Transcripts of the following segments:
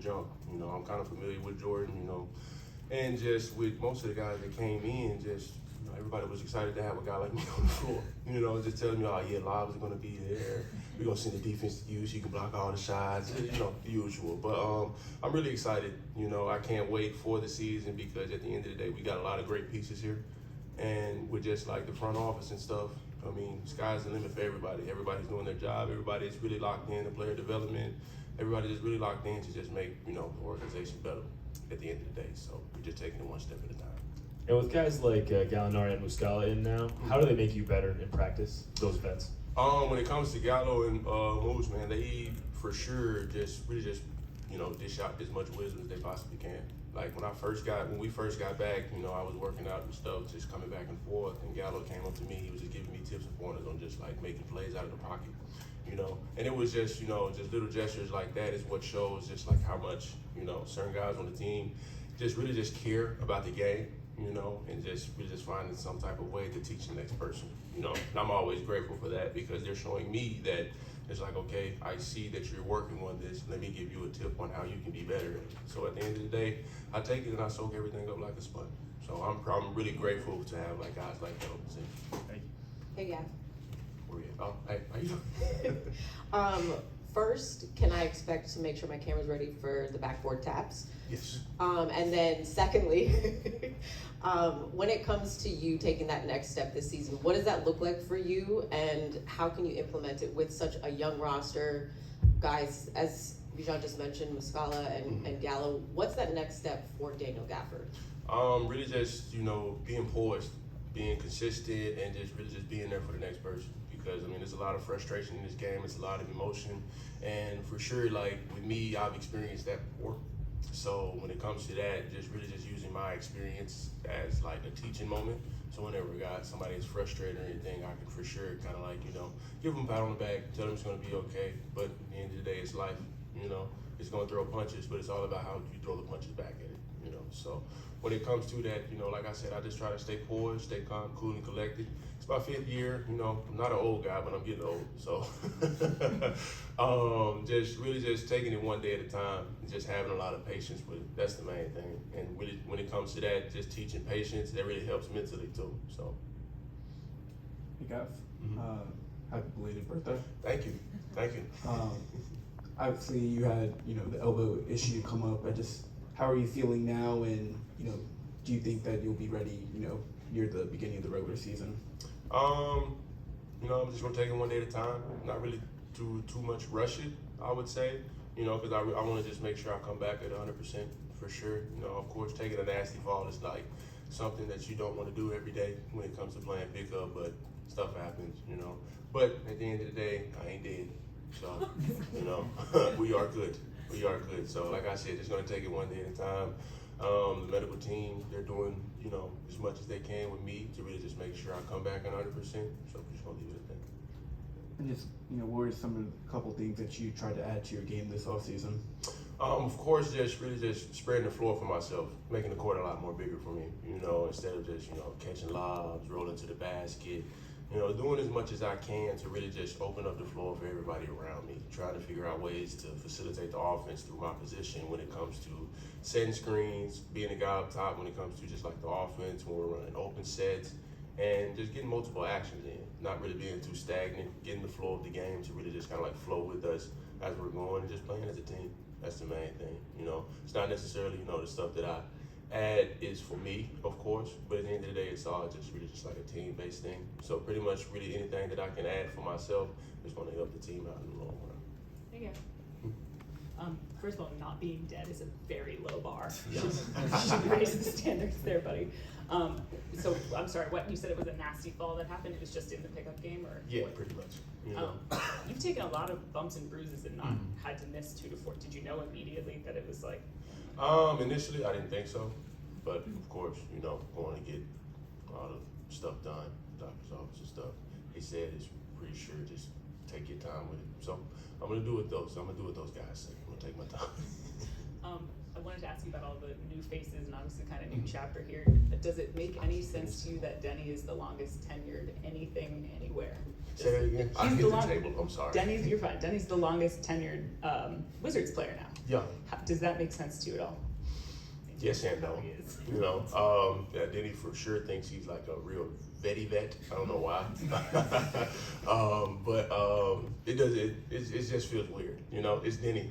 jump. You know, I'm kind of familiar with Jordan, you know, and just with most of the guys that came in, just, you know, everybody was excited to have a guy like me on the floor. You know, just telling me, oh yeah, Lob's going to be there. We're going to send the defense to you so you can block all the shots, you know, the usual. But I'm really excited. You know, I can't wait for the season because at the end of the day, we got a lot of great pieces here. And with just like the front office and stuff, I mean, sky's the limit for everybody. Everybody's doing their job. Everybody's really locked in to player development. Everybody's just really locked in to just make, you know, the organization better at the end of the day. So we're just taking it one step at a time. And with guys like Gallinari and Muscala in now, how do they make you better in practice, those vets? When it comes to Gallo and Moose, man, they for sure just really just, you know, dish out as much wisdom as they possibly can. Like when we first got back, you know, I was working out and stuff, just coming back and forth, and Gallo came up to me. He was just giving me tips and pointers on just like making plays out of the pocket, you know. And it was just, you know, just little gestures like that is what shows just like how much, you know, certain guys on the team just really just care about the game, you know, and just really just finding some type of way to teach the next person, you know. And I'm always grateful for that because they're showing me that it's like, okay, I see that you're working on this. Let me give you a tip on how you can be better. So at the end of the day, I take it and I soak everything up like a sponge. So I'm really grateful to have like guys like that on the team. Thank you. Hey, Gaff. Where you at? Oh, hey, how you doing? First, can I expect to make sure my camera's ready for the backboard taps? Yes. And then secondly, when it comes to you taking that next step this season, what does that look like for you and how can you implement it with such a young roster? Guys, as Bijan just mentioned, Muscala and Gallo, what's that next step for Daniel Gafford? Really just, you know, being poised, being consistent, and just really just being there for the next person. Because, I mean, there's a lot of frustration in this game. It's a lot of emotion. And for sure, like, with me, I've experienced that before. So when it comes to that, just really just using my experience as, like, a teaching moment. So whenever somebody is frustrated or anything, I can for sure kind of, like, you know, give them a pat on the back, tell them it's going to be okay. But at the end of the day, it's life, you know. It's going to throw punches, but it's all about how you throw the punches back at it, you know. So when it comes to that, you know, like I said, I just try to stay poised, stay calm, cool, and collected. It's my 5th year, you know. I'm not an old guy, but I'm getting old. So just really just taking it one day at a time and just having a lot of patience with it. That's the main thing. And really, when it comes to that, just teaching patience, that really helps mentally too. So. Hey, Gaff. Happy belated birthday. Thank you. Thank you. Obviously, you had, you know, the elbow issue come up. How are you feeling now? And, you know, do you think that you'll be ready, you know, near the beginning of the regular season? You know, I'm just gonna take it one day at a time. Not really too much rush it, I would say. You know, because I want to just make sure I come back at 100% for sure. You know, of course, taking a nasty fall is like something that you don't want to do every day when it comes to playing pickup, but stuff happens, you know. But at the end of the day, I ain't dead. So, you know, we are good. We are good. So, like I said, just gonna take it one day at a time. The medical team, they're doing, you know, as much as they can with me to really just make sure I come back at 100%. So we're just gonna leave it at that. And just, you know, what are some of the couple things that you tried to add to your game this offseason? Of course, just really just spreading the floor for myself, making the court a lot more bigger for me. You know, instead of just, you know, catching lobs, rolling to the basket. You know, doing as much as I can to really just open up the floor for everybody around me, trying to figure out ways to facilitate the offense through my position when it comes to setting screens, being the guy up top when it comes to just like the offense when we're running open sets, and just getting multiple actions in, not really being too stagnant, getting the flow of the game to really just kind of like flow with us as we're going and just playing as a team. That's the main thing, you know. It's not necessarily, you know, the stuff that I add is for me, of course, but at the end of the day, it's all just really just like a team-based thing. So pretty much really anything that I can add for myself is going to help the team out in the long run. There you go. First of all, not being dead is a very low bar. Yeah. Should raise the standards there, buddy. So I'm sorry, what you said it was a nasty fall that happened? It was just in the pickup game, or? Yeah, what? pretty much. You know. You've taken a lot of bumps and bruises and not had to miss 2 to 4. Did you know immediately that it was like? Initially, I didn't think so, but of course, you know, going to get all the stuff done, doctor's office and stuff, he said it's pretty sure just take your time with it. So I'm gonna do it though. So I'm gonna do what those guys say. I'm gonna take my time. I wanted to ask you about all the new new faces and obviously kind of new chapter here. Does it make any sense to you that Denny is the longest tenured anything anywhere? Say that again. I He's hit the long- table. I'm sorry. You're fine. Denny's the longest tenured Wizards player now. Yeah. Does that make sense to you at all? Yes and no. He is. You know, yeah, Denny for sure thinks he's like a real vet. I don't know why. But it does. It just feels weird. You know, it's Denny.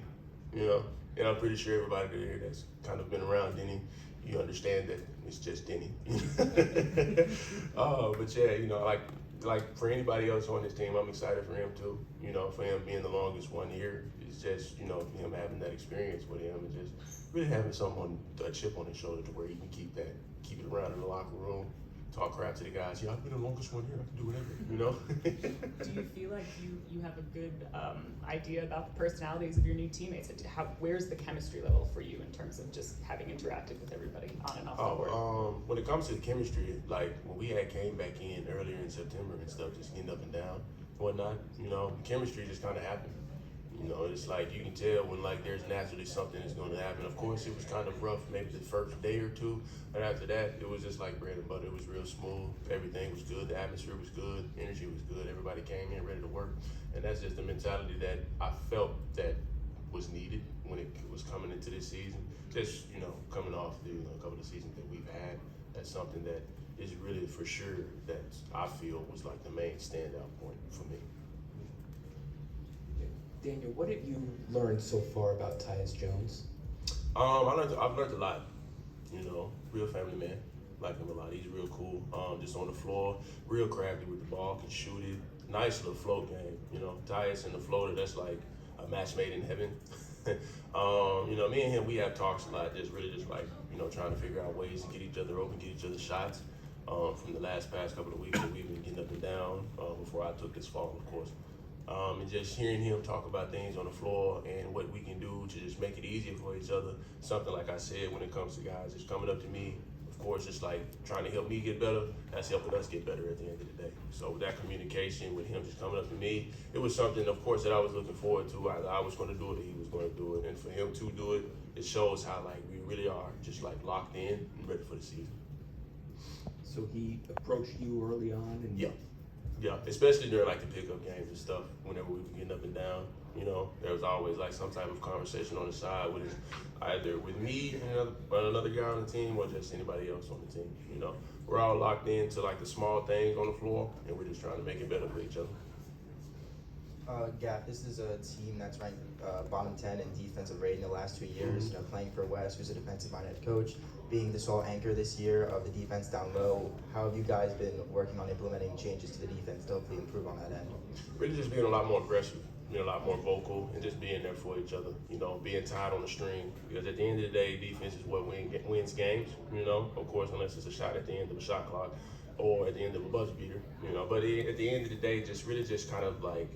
You know, and I'm pretty sure everybody here that's kind of been around Denny, you understand that it's just Denny. But yeah, you know, like for anybody else on this team, I'm excited for him too. You know, for him being the longest one here, it's just, you know, him having that experience with him and just really having someone, a chip on his shoulder to where he can keep it around in the locker room, talk crap to the guys. Yeah, I've been the longest one here. I can do whatever, you know. Do you feel like you have a good idea about the personalities of your new teammates? Where's the chemistry level for you in terms of just having interacted with everybody on and off the court? When it comes to the chemistry, like when we came back in earlier in September and stuff, just getting up and down, whatnot, you know, the chemistry just kind of happened. You know, it's like you can tell when like there's naturally something that's going to happen. Of course, it was kind of rough maybe the first day or two, but after that, it was just like bread and butter. It was real smooth. Everything was good. The atmosphere was good. Energy was good. Everybody came in ready to work, and that's just the mentality that I felt that was needed when it was coming into this season. Just, you know, coming off the a couple of seasons that we've had, that's something that is really for sure that I feel was like the main standout point for me. Daniel, what have you learned so far about Tyus Jones? I've learned a lot. You know, real family man. Like him a lot. He's real cool. Just on the floor, real crafty with the ball, can shoot it. Nice little float game. You know, Tyus and the floater, that's like a match made in heaven. You know, me and him, we have talks a lot. Just like, you know, trying to figure out ways to get each other open, get each other shots. From the past couple of weeks that we've been getting up and down before I took this fall, of course. And just hearing him talk about things on the floor and what we can do to just make it easier for each other. Something like I said, when it comes to guys just coming up to me, of course, just like trying to help me get better, that's helping us get better at the end of the day. So with that communication, with him just coming up to me, it was something, of course, that I was looking forward to. I was going to do it, he was going to do it. And for him to do it, it shows how like we really are just like locked in and ready for the season. So he approached you early on, and Yeah, especially during like the pickup games and stuff. Whenever we were getting up and down, you know, there was always like some type of conversation on the side with either with me and another guy on the team or just anybody else on the team. You know, we're all locked into like the small things on the floor, and we're just trying to make it better for each other. Gaff, this is a team that's ranked bottom 10 in defensive rating the last 2 years. You know, playing for Wes, who's a defensive-minded coach, being the sole anchor this year of the defense down low. How have you guys been working on implementing changes to the defense to hopefully improve on that end? Really just being a lot more aggressive, being a lot more vocal, and just being there for each other. You know, being tied on the string. Because at the end of the day, defense is what wins games. You know, of course, unless it's a shot at the end of a shot clock or at the end of a buzzer beater. You know, but at the end of the day, just really just kind of like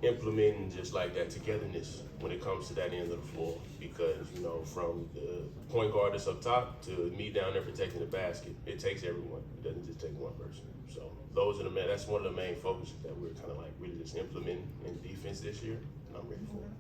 implementing just like that togetherness when it comes to that end of the floor, because you know, from the point guard that's up top to me down there protecting the basket, it takes everyone. It doesn't just take one person. So that's one of the main focuses that we're kind of like really just implementing in defense this year, and I'm ready for it.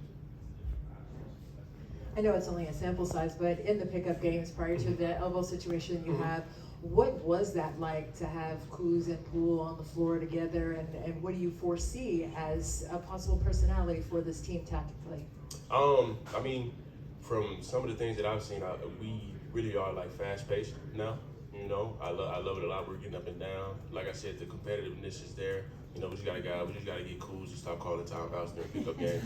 I know it's only a sample size, but in the pickup games prior to the elbow situation you have, what was that like to have Kuz and Poole on the floor together, and what do you foresee as a possible personality for this team tactically? I mean, from some of the things that I've seen, we really are like fast paced now. You know, I love it a lot. We're getting up and down. Like I said, the competitiveness is there. You know, we just gotta get Kuz to stop calling timeouts during pickup games.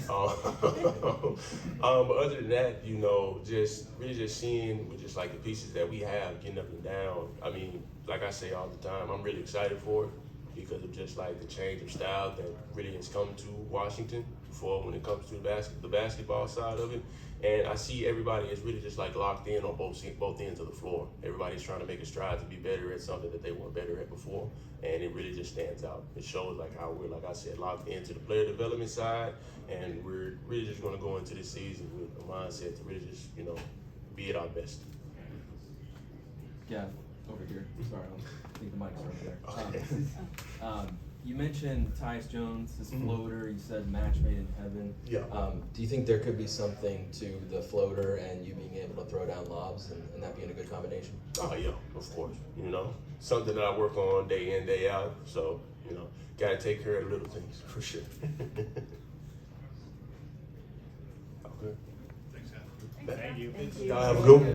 But other than that, you know, just really just seeing with just like the pieces that we have getting up and down. I mean, like I say all the time, I'm really excited for it because of just like the change of style that really has come to Washington for when it comes to the basketball side of it. And I see everybody is really just like locked in on both ends of the floor. Everybody's trying to make a stride to be better at something that they weren't better at before. And it really just stands out. It shows like how we're, like I said, locked into the player development side. And we're really just going to go into this season with a mindset to really just, you know, be at our best. Yeah, over here. Sorry, I think the mic's right there. Okay. You mentioned Tyus Jones, his floater. You said match made in heaven. Yeah. Do you think there could be something to the floater and you being able to throw down lobs and that being a good combination? Oh yeah, of course. You know, something that I work on day in, day out. So, you know, gotta take care of the little things for sure. Okay. Thank you. Y'all have a good one.